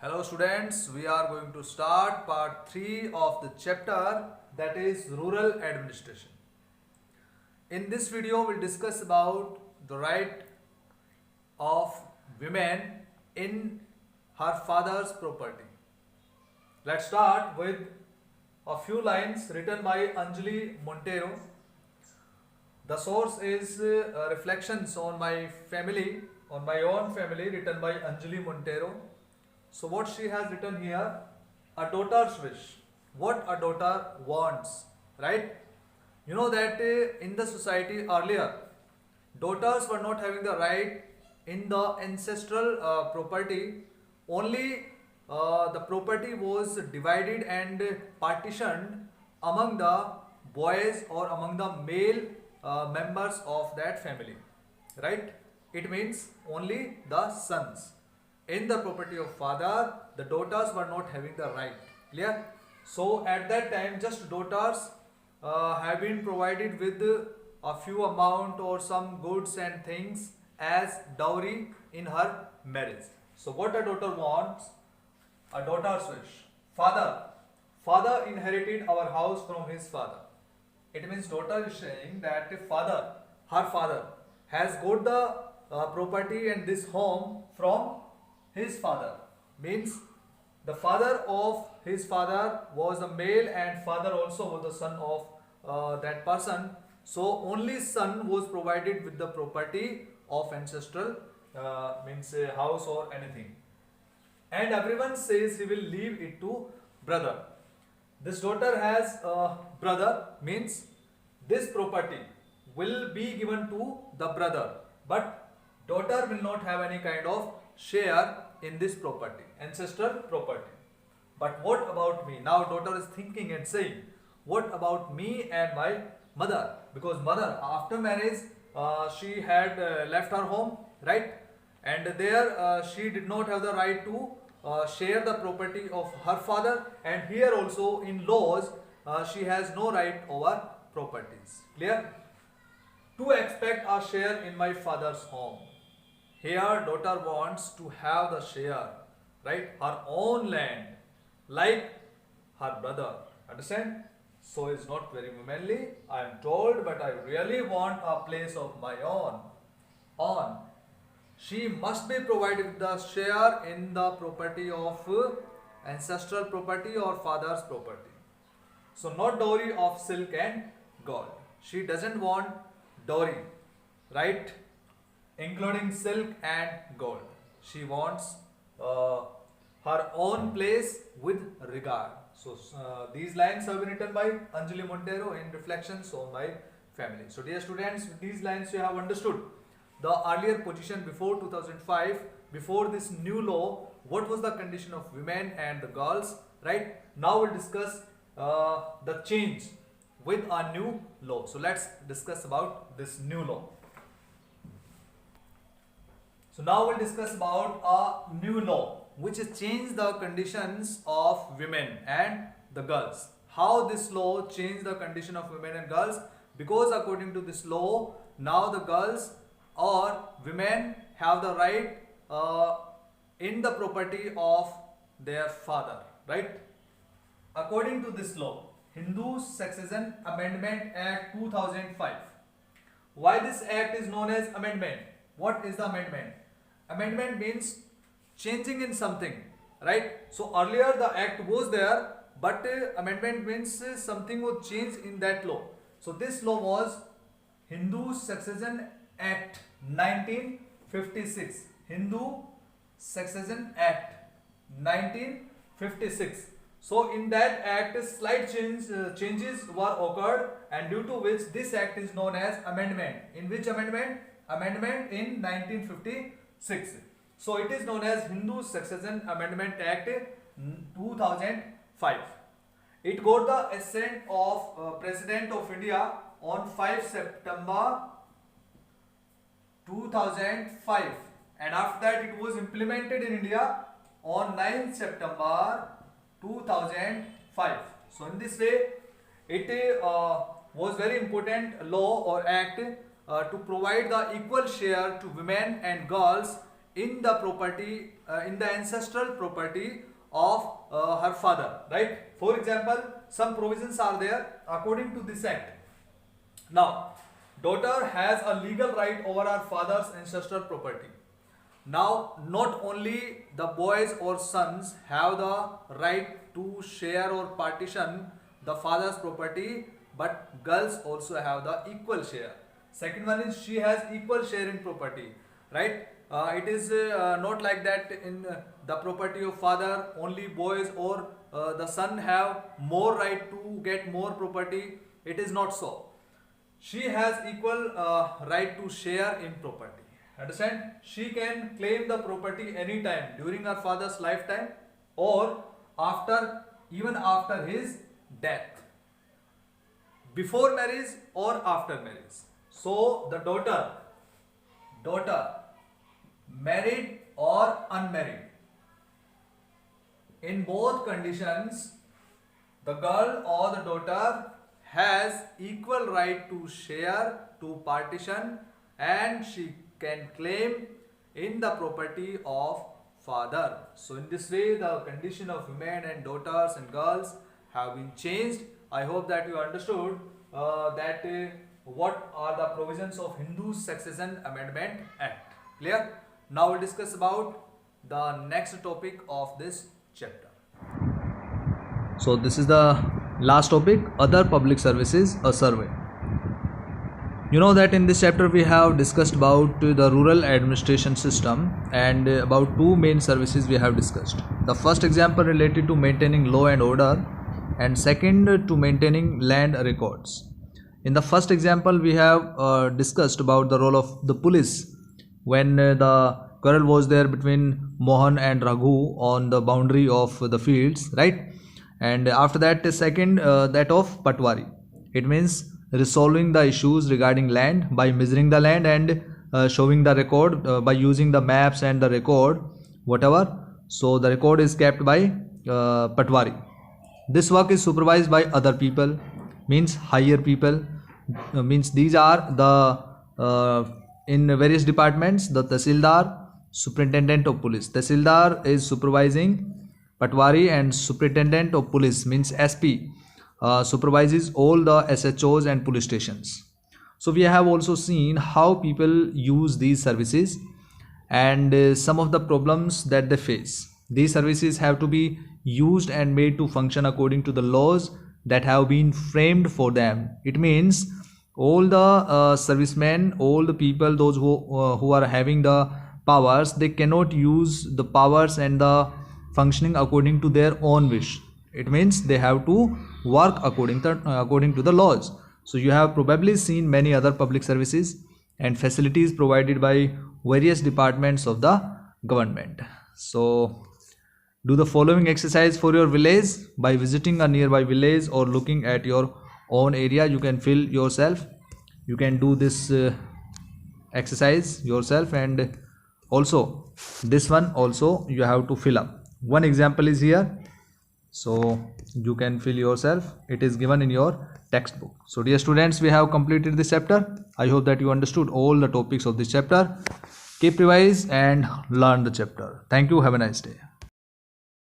Hello students, we are going to start part 3 of the chapter, that is rural administration. In this video we'll discuss about the right of women in her father's property. Let's start with a few lines written by Anjali Montero. The source is Reflections on My Family, on My Own Family, written by Anjali Montero. So what she has written here, a daughter's wish, what a daughter wants, right? You know that in the society earlier, daughters were not having the right in the ancestral property. Only the property was divided and partitioned among the boys or among the male members of that family, right? It means only the sons. In the property of father, the daughters were not having the right. Clear? So at that time, just daughters have been provided with a few amount or some goods and things as dowry in her marriage. So what a daughter wants, a daughter's wish. Father inherited our house from his father. It means daughter is saying that her father has got the property and this home from his father. Means the father of his father was a male and father also was the son of that person. So only son was provided with the property of ancestral means a house or anything. And everyone says he will leave it to brother. This daughter has a brother, means this property will be given to the brother, but daughter will not have any kind of share in this property, ancestral property. But what about me? Now daughter is thinking and saying, what about me and my mother? Because mother after marriage she had left her home, right? And there she did not have the right to share the property of her father, and here also in laws she has no right over properties. Clear? To expect a share in my father's home. Here daughter wants to have the share, right? Her own land, like her brother. Understand? So it's not very womanly, I am told, but I really want a place of my own. On. She must be provided with the share in the property of ancestral property or father's property. So not dowry of silk and gold. She doesn't want dowry, right? Including silk and gold. She wants her own place with regard. So these lines have been written by Anjali Montero in Reflections on My Family. So dear students, with these lines you have understood the earlier position before 2005, before this new law, what was the condition of women and the girls, right? Now we'll discuss the change with a new law. So let's discuss about this new law. So now we'll discuss about a new law which has changed the conditions of women and the girls. How this law changed the condition of women and girls? Because according to this law, now the girls or women have the right in the property of their father, right? According to this law, Hindu Succession Amendment Act 2005. Why this act is known as amendment? What is the amendment? Amendment means changing in something, right? So earlier the act was there, but amendment means something was changed in that law. So this law was Hindu Succession Act 1956. Hindu Succession Act 1956. So in that act slight changes were occurred, and due to which this act is known as amendment. In which amendment? Amendment in 1956. So it is known as Hindu Succession Amendment Act 2005. It got the assent of President of India on 5 September 2005, and after that it was implemented in India on 9 September 2005. So in this way it was very important law or act to provide the equal share to women and girls in the property, in the ancestral property of her father, right? For example, some provisions are there according to this act. Now, daughter has a legal right over her father's ancestral property. Now, not only the boys or sons have the right to share or partition the father's property, but girls also have the equal share. Second one is she has equal share in property, right? It is not like that in the property of father only boys or the son have more right to get more property. It is not so. She has equal right to share in property. Understand? She can claim the property anytime during her father's lifetime or after, even after his death, before marriage or after marriage. So the daughter married or unmarried, in both conditions the girl or the daughter has equal right to share, to partition, and she can claim in the property of father. So in this way the condition of women and daughters and girls have been changed. I hope that you understood what are the provisions of Hindu Succession Amendment Act. Clear? Now we'll discuss about the next topic of this chapter. So this is the last topic, other public services, a survey. You know that in this chapter we have discussed about the rural administration system, and about two main services we have discussed. The first example related to maintaining law and order, and second to maintaining land records. In the first example we have discussed about the role of the police when the quarrel was there between Mohan and Raghu on the boundary of the fields, right? And after that, the second that of Patwari. It means resolving the issues regarding land by measuring the land and showing the record by using the maps and the record, whatever. So the record is kept by Patwari. This work is supervised by other people, means higher people, means these are the in various departments, the Tahsildar, Superintendent of Police. Tahsildar is supervising Patwari, and Superintendent of Police means SP supervises all the SHOs and police stations. So we have also seen how people use these services and some of the problems that they face. These services have to be used and made to function according to the laws that have been framed for them. It means all the servicemen, all the people, those who are having the powers, they cannot use the powers and the functioning according to their own wish. It means they have to work according to the laws. So you have probably seen many other public services and facilities provided by various departments of the government. So do the following exercise for your village by visiting a nearby village or looking at your own area. You can fill yourself. You can do this exercise yourself, and also this one also you have to fill up. One example is here, so you can fill yourself. It is given in your textbook. So dear students, we have completed this chapter. I hope that you understood all the topics of this chapter. Keep revise and learn the chapter. Thank you. Have a nice day.